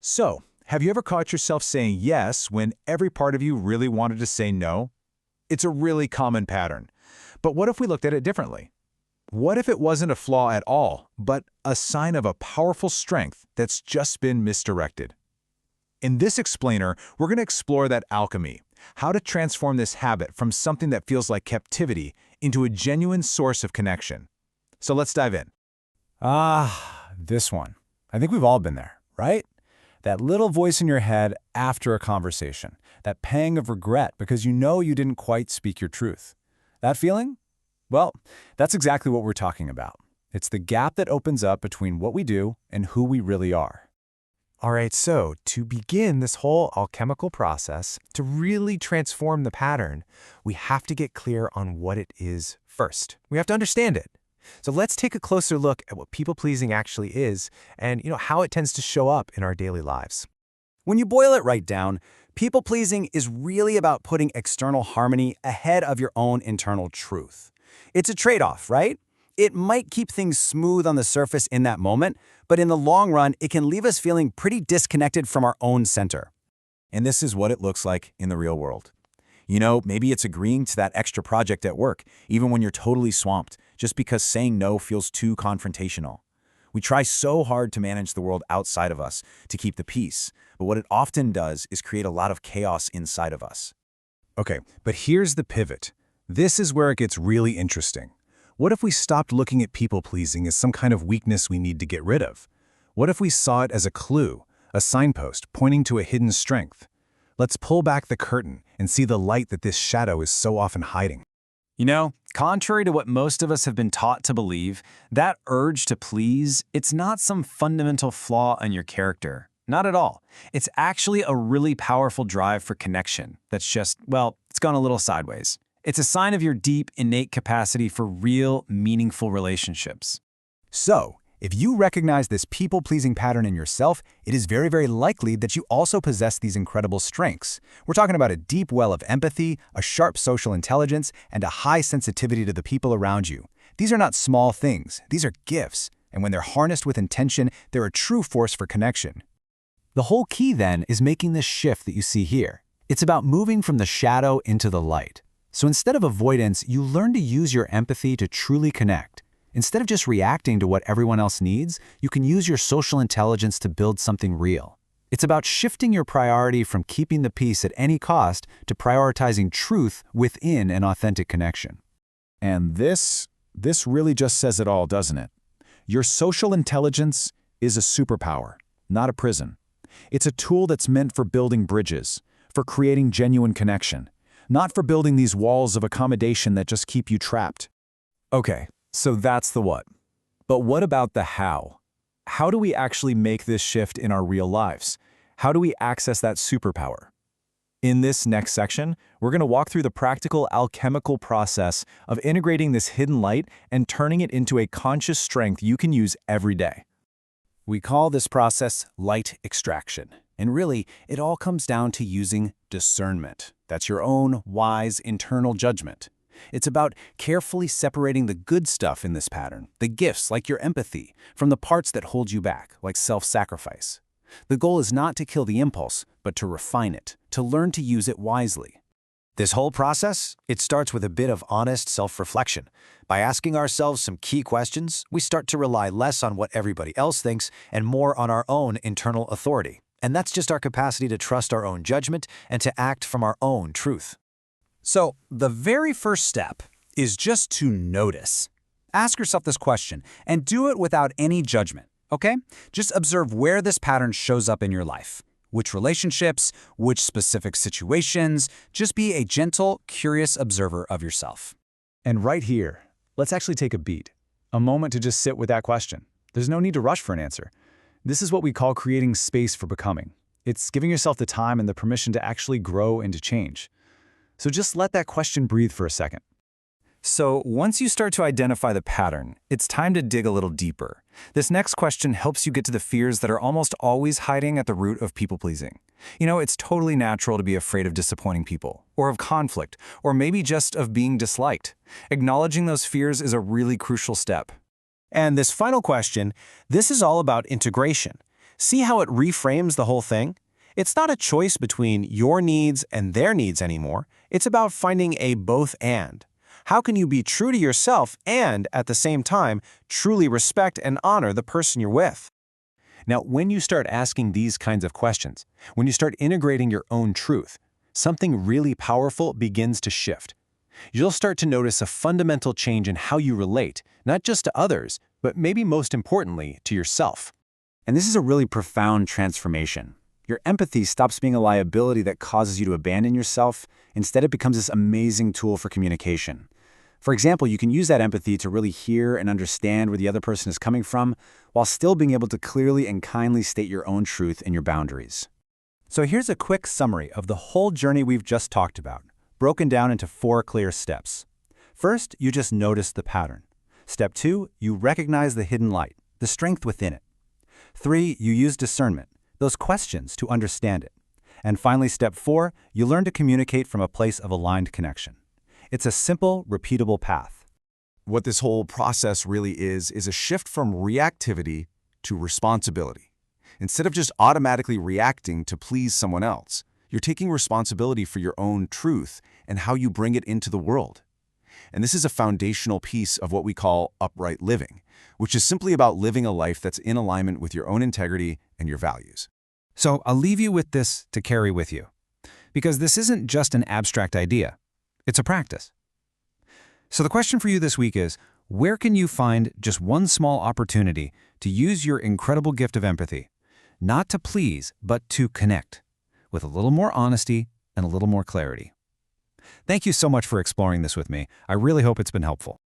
So, have you ever caught yourself saying yes when every part of you really wanted to say no? It's a really common pattern. But what if we looked at it differently? What if it wasn't a flaw at all, but a sign of a powerful strength that's just been misdirected? In this explainer, we're going to explore that alchemy, how to transform this habit from something that feels like captivity into a genuine source of connection. So let's dive in. This one. I think we've all been there, right? That little voice in your head after a conversation, that pang of regret because you know you didn't quite speak your truth. That feeling? Well, that's exactly what we're talking about. It's the gap that opens up between what we do and who we really are. All right, so to begin this whole alchemical process, to really transform the pattern, we have to get clear on what it is first. We have to understand it. So let's take a closer look at what people-pleasing actually is and how it tends to show up in our daily lives. When you boil it right down, people-pleasing is really about putting external harmony ahead of your own internal truth. It's a trade-off, right? It might keep things smooth on the surface in that moment, but in the long run, it can leave us feeling pretty disconnected from our own center. And this is what it looks like in the real world. Maybe it's agreeing to that extra project at work, even when you're totally swamped, just because saying no feels too confrontational. We try so hard to manage the world outside of us to keep the peace, but what it often does is create a lot of chaos inside of us. Okay, but here's the pivot. This is where it gets really interesting. What if we stopped looking at people-pleasing as some kind of weakness we need to get rid of? What if we saw it as a clue, a signpost pointing to a hidden strength? Let's pull back the curtain and see the light that this shadow is so often hiding. Contrary to what most of us have been taught to believe, that urge to please, it's not some fundamental flaw in your character. Not at all. It's actually a really powerful drive for connection that's just, it's gone a little sideways. It's a sign of your deep, innate capacity for real, meaningful relationships. So, if you recognize this people-pleasing pattern in yourself, it is very, very likely that you also possess these incredible strengths. We're talking about a deep well of empathy, a sharp social intelligence, and a high sensitivity to the people around you. These are not small things. These are gifts. And when they're harnessed with intention, they're a true force for connection. The whole key, then, is making this shift that you see here. It's about moving from the shadow into the light. So instead of avoidance, you learn to use your empathy to truly connect. Instead of just reacting to what everyone else needs, you can use your social intelligence to build something real. It's about shifting your priority from keeping the peace at any cost to prioritizing truth within an authentic connection. And this really just says it all, doesn't it? Your social intelligence is a superpower, not a prison. It's a tool that's meant for building bridges, for creating genuine connection, not for building these walls of accommodation that just keep you trapped. Okay, so that's the what. But what about the how? How do we actually make this shift in our real lives? How do we access that superpower? In this next section, we're going to walk through the practical alchemical process of integrating this hidden light and turning it into a conscious strength you can use every day. We call this process light extraction. And really, it all comes down to using discernment. That's your own wise internal judgment. It's about carefully separating the good stuff in this pattern, the gifts like your empathy, from the parts that hold you back, like self-sacrifice. The goal is not to kill the impulse, but to refine it, to learn to use it wisely. This whole process, it starts with a bit of honest self-reflection. By asking ourselves some key questions, we start to rely less on what everybody else thinks and more on our own internal authority. And that's just our capacity to trust our own judgment and to act from our own truth. So, the very first step is just to notice. Ask yourself this question and do it without any judgment, okay? Just observe where this pattern shows up in your life. Which relationships, which specific situations. Just be a gentle, curious observer of yourself. And right here, let's actually take a beat, a moment to just sit with that question. There's no need to rush for an answer. This is what we call creating space for becoming. It's giving yourself the time and the permission to actually grow and to change. So just let that question breathe for a second. So once you start to identify the pattern, it's time to dig a little deeper. This next question helps you get to the fears that are almost always hiding at the root of people-pleasing. It's totally natural to be afraid of disappointing people, or of conflict, or maybe just of being disliked. Acknowledging those fears is a really crucial step. And this final question, this is all about integration. See how it reframes the whole thing? It's not a choice between your needs and their needs anymore. It's about finding a both-and. How can you be true to yourself and, at the same time, truly respect and honor the person you're with? Now, when you start asking these kinds of questions, when you start integrating your own truth, something really powerful begins to shift. You'll start to notice a fundamental change in how you relate, not just to others, but maybe most importantly, to yourself. And this is a really profound transformation. Your empathy stops being a liability that causes you to abandon yourself. Instead, it becomes this amazing tool for communication. For example, you can use that empathy to really hear and understand where the other person is coming from, while still being able to clearly and kindly state your own truth and your boundaries. So here's a quick summary of the whole journey we've just talked about, broken down into 4 clear steps. First, you just notice the pattern. Step 2, you recognize the hidden light, the strength within it. 3, you use discernment, those questions to understand it. And finally, step 4, you learn to communicate from a place of aligned connection. It's a simple, repeatable path. What this whole process really is a shift from reactivity to responsibility. Instead of just automatically reacting to please someone else, you're taking responsibility for your own truth and how you bring it into the world. And this is a foundational piece of what we call upright living, which is simply about living a life that's in alignment with your own integrity and your values. So I'll leave you with this to carry with you, because this isn't just an abstract idea. It's a practice. So the question for you this week is, where can you find just one small opportunity to use your incredible gift of empathy, not to please, but to connect, with a little more honesty and a little more clarity? Thank you so much for exploring this with me. I really hope it's been helpful.